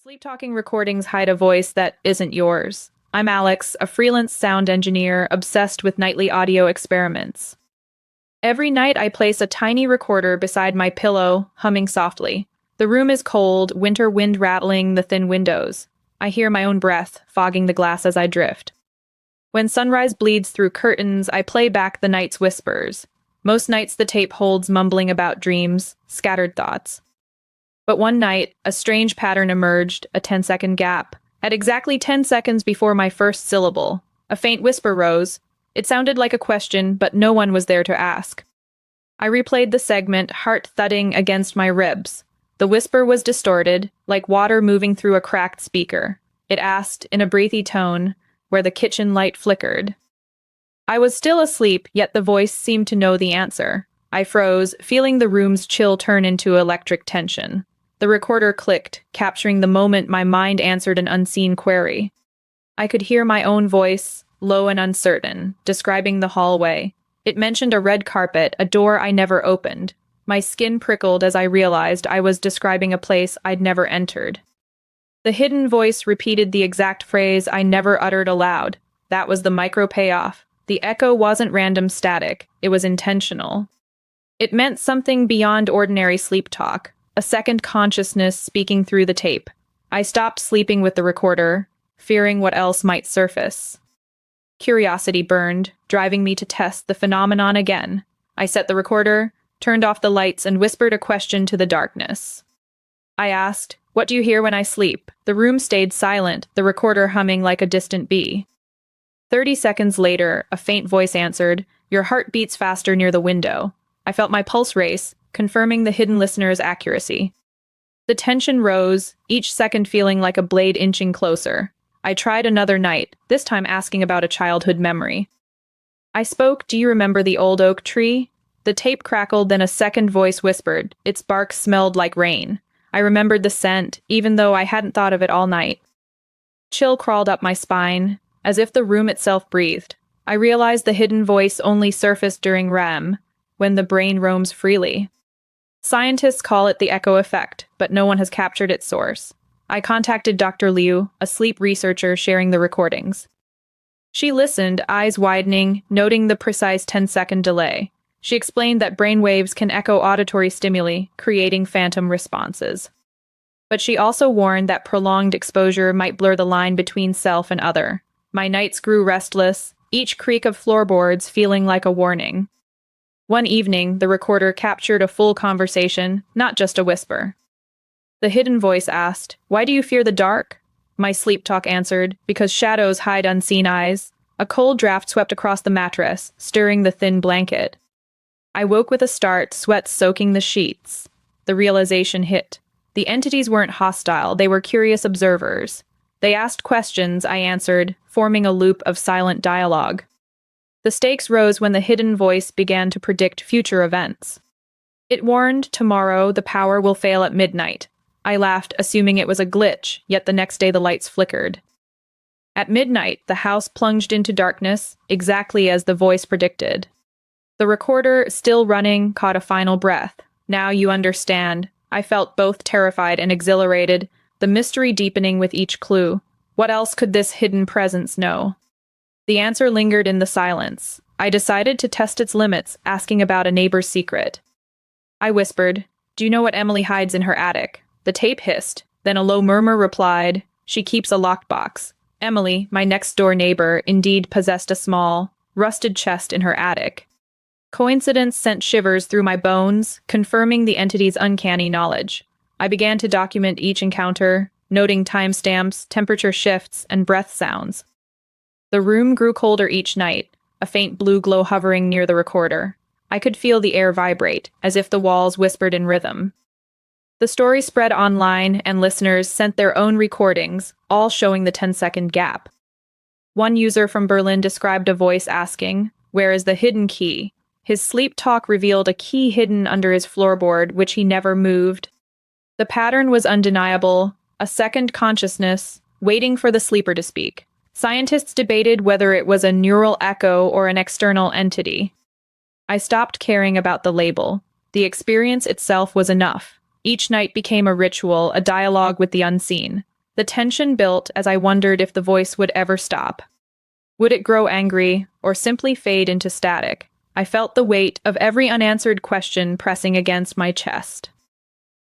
Sleep talking recordings hide a voice that isn't yours. I'm Alex, a freelance sound engineer obsessed with nightly audio experiments. Every night I place a tiny recorder beside my pillow, humming softly. The room is cold, winter wind rattling the thin windows. I hear my own breath, fogging the glass as I drift. When sunrise bleeds through curtains, I play back the night's whispers. Most nights the tape holds mumbling about dreams, scattered thoughts. But one night, a strange pattern emerged, a 10-second gap. At exactly 10 seconds before my first syllable, a faint whisper rose. It sounded like a question, but no one was there to ask. I replayed the segment, heart thudding against my ribs. The whisper was distorted, like water moving through a cracked speaker. It asked, in a breathy tone, where the kitchen light flickered. I was still asleep, yet the voice seemed to know the answer. I froze, feeling the room's chill turn into electric tension. The recorder clicked, capturing the moment my mind answered an unseen query. I could hear my own voice, low and uncertain, describing the hallway. It mentioned a red carpet, a door I never opened. My skin prickled as I realized I was describing a place I'd never entered. The hidden voice repeated the exact phrase I never uttered aloud. That was the micro payoff. The echo wasn't random static, it was intentional. It meant something beyond ordinary sleep talk. A second consciousness speaking through the tape. I stopped sleeping with the recorder, fearing what else might surface. Curiosity burned, driving me to test the phenomenon again. I set the recorder, turned off the lights, and whispered a question to the darkness. I asked, "What do you hear when I sleep?" The room stayed silent, the recorder humming like a distant bee. 30 seconds later, a faint voice answered, "Your heart beats faster near the window." I felt my pulse race, confirming the hidden listener's accuracy. The tension rose, each second feeling like a blade inching closer. I tried another night, this time asking about a childhood memory. I spoke, "Do you remember the old oak tree?" The tape crackled, then a second voice whispered. Its bark smelled like rain. I remembered the scent, even though I hadn't thought of it all night. Chill crawled up my spine, as if the room itself breathed. I realized the hidden voice only surfaced during REM, when the brain roams freely. Scientists call it the echo effect, but no one has captured its source. I contacted Dr. Liu, a sleep researcher sharing the recordings. She listened, eyes widening, noting the precise 10-second delay. She explained that brainwaves can echo auditory stimuli, creating phantom responses. But she also warned that prolonged exposure might blur the line between self and other. My nights grew restless, each creak of floorboards feeling like a warning. One evening, the recorder captured a full conversation, not just a whisper. The hidden voice asked, "Why do you fear the dark?" My sleep talk answered, "Because shadows hide unseen eyes." A cold draft swept across the mattress, stirring the thin blanket. I woke with a start, sweat soaking the sheets. The realization hit. The entities weren't hostile, they were curious observers. They asked questions, I answered, forming a loop of silent dialogue. The stakes rose when the hidden voice began to predict future events. It warned, "Tomorrow, the power will fail at midnight." I laughed, assuming it was a glitch, yet the next day the lights flickered. At midnight, the house plunged into darkness, exactly as the voice predicted. The recorder, still running, caught a final breath. "Now you understand." I felt both terrified and exhilarated, the mystery deepening with each clue. What else could this hidden presence know? The answer lingered in the silence. I decided to test its limits, asking about a neighbor's secret. I whispered, "Do you know what Emily hides in her attic?" The tape hissed. Then a low murmur replied, "She keeps a lockbox." Emily, my next-door neighbor, indeed possessed a small, rusted chest in her attic. Coincidence sent shivers through my bones, confirming the entity's uncanny knowledge. I began to document each encounter, noting timestamps, temperature shifts, and breath sounds. The room grew colder each night, a faint blue glow hovering near the recorder. I could feel the air vibrate, as if the walls whispered in rhythm. The story spread online, and listeners sent their own recordings, all showing the 10-second gap. One user from Berlin described a voice asking, "Where is the hidden key?" His sleep talk revealed a key hidden under his floorboard, which he never moved. The pattern was undeniable, a second consciousness, waiting for the sleeper to speak. Scientists debated whether it was a neural echo or an external entity. I stopped caring about the label. The experience itself was enough. Each night became a ritual, a dialogue with the unseen. The tension built as I wondered if the voice would ever stop. Would it grow angry, or simply fade into static? I felt the weight of every unanswered question pressing against my chest.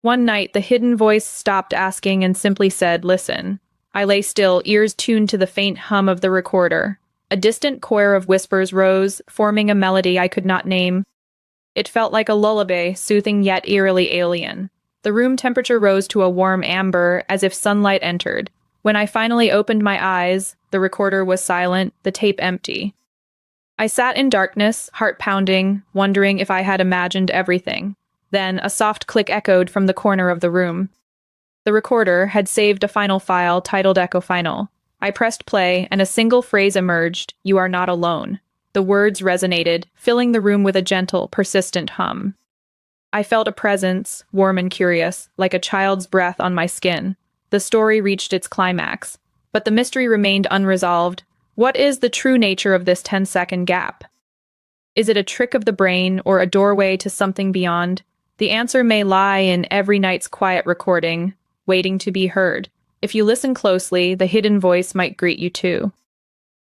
One night, the hidden voice stopped asking and simply said, "Listen." I lay still, ears tuned to the faint hum of the recorder. A distant choir of whispers rose, forming a melody I could not name. It felt like a lullaby, soothing yet eerily alien. The room temperature rose to a warm amber, as if sunlight entered. When I finally opened my eyes, the recorder was silent, the tape empty. I sat in darkness, heart pounding, wondering if I had imagined everything. Then a soft click echoed from the corner of the room. The recorder had saved a final file titled Echo Final. I pressed play, and a single phrase emerged: "You are not alone." The words resonated, filling the room with a gentle, persistent hum. I felt a presence, warm and curious, like a child's breath on my skin. The story reached its climax, but the mystery remained unresolved. What is the true nature of this 10-second gap? Is it a trick of the brain or a doorway to something beyond? The answer may lie in every night's quiet recording, waiting to be heard. If you listen closely, the hidden voice might greet you too.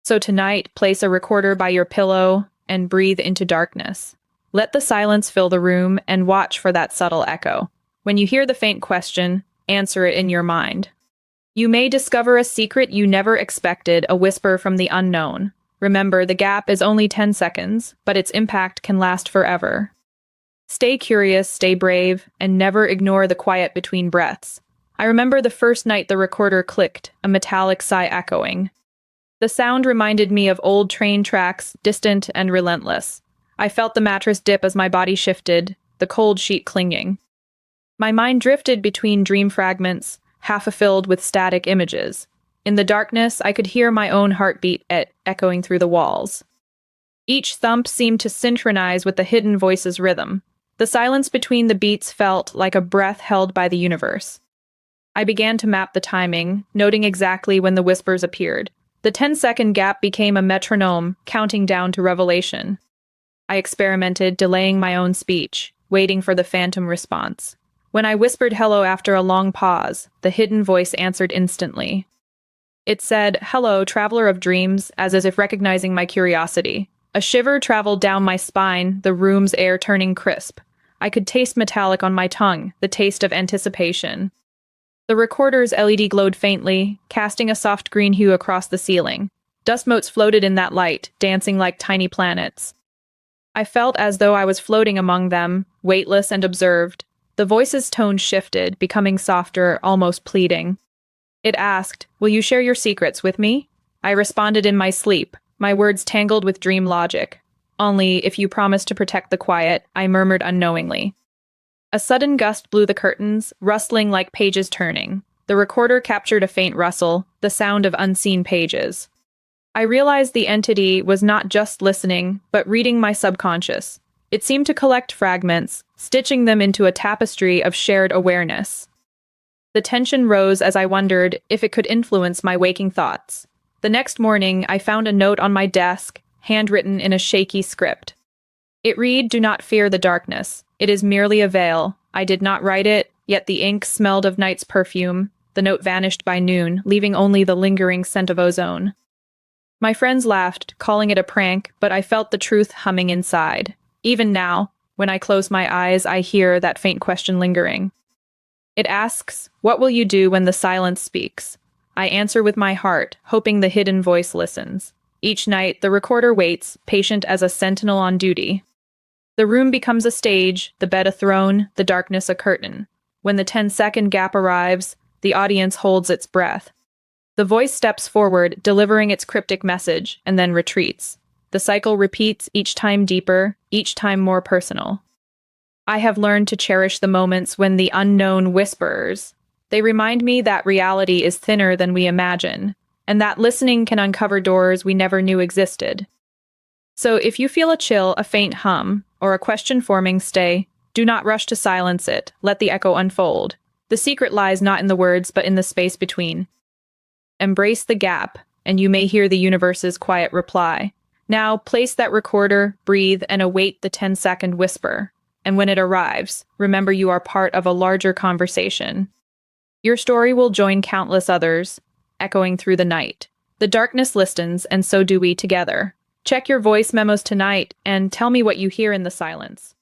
So tonight, place a recorder by your pillow and breathe into darkness. Let the silence fill the room and watch for that subtle echo. When you hear the faint question, answer it in your mind. You may discover a secret you never expected, a whisper from the unknown. Remember, the gap is only 10 seconds, but its impact can last forever. Stay curious, stay brave, and never ignore the quiet between breaths. I remember the first night the recorder clicked, a metallic sigh echoing. The sound reminded me of old train tracks, distant and relentless. I felt the mattress dip as my body shifted, the cold sheet clinging. My mind drifted between dream fragments, half filled with static images. In the darkness, I could hear my own heartbeat echoing through the walls. Each thump seemed to synchronize with the hidden voice's rhythm. The silence between the beats felt like a breath held by the universe. I began to map the timing, noting exactly when the whispers appeared. The 10-second gap became a metronome, counting down to revelation. I experimented, delaying my own speech, waiting for the phantom response. When I whispered hello after a long pause, the hidden voice answered instantly. It said, "Hello, traveler of dreams," as if recognizing my curiosity. A shiver traveled down my spine, the room's air turning crisp. I could taste metallic on my tongue, the taste of anticipation. The recorder's LED glowed faintly, casting a soft green hue across the ceiling. Dust motes floated in that light, dancing like tiny planets. I felt as though I was floating among them, weightless and observed. The voice's tone shifted, becoming softer, almost pleading. It asked, "Will you share your secrets with me?" I responded in my sleep, my words tangled with dream logic. "Only if you promise to protect the quiet," I murmured unknowingly. A sudden gust blew the curtains, rustling like pages turning. The recorder captured a faint rustle, the sound of unseen pages. I realized the entity was not just listening, but reading my subconscious. It seemed to collect fragments, stitching them into a tapestry of shared awareness. The tension rose as I wondered if it could influence my waking thoughts. The next morning, I found a note on my desk, handwritten in a shaky script. It read, "Do not fear the darkness. It is merely a veil." I did not write it, yet the ink smelled of night's perfume. The note vanished by noon, leaving only the lingering scent of ozone. My friends laughed, calling it a prank, but I felt the truth humming inside. Even now, when I close my eyes, I hear that faint question lingering. It asks, "What will you do when the silence speaks?" I answer with my heart, hoping the hidden voice listens. Each night, the recorder waits, patient as a sentinel on duty. The room becomes a stage, the bed a throne, the darkness a curtain. When the 10-second gap arrives, the audience holds its breath. The voice steps forward, delivering its cryptic message, and then retreats. The cycle repeats, each time deeper, each time more personal. I have learned to cherish the moments when the unknown whispers. They remind me that reality is thinner than we imagine, and that listening can uncover doors we never knew existed. So if you feel a chill, a faint hum, or a question forming, stay. Do not rush to silence it. Let the echo unfold. The secret lies not in the words, but in the space between. Embrace the gap, and you may hear the universe's quiet reply. Now, place that recorder, breathe, and await the 10-second whisper. And when it arrives, remember you are part of a larger conversation. Your story will join countless others, echoing through the night. The darkness listens, and so do we together. Check your voice memos tonight and tell me what you hear in the silence.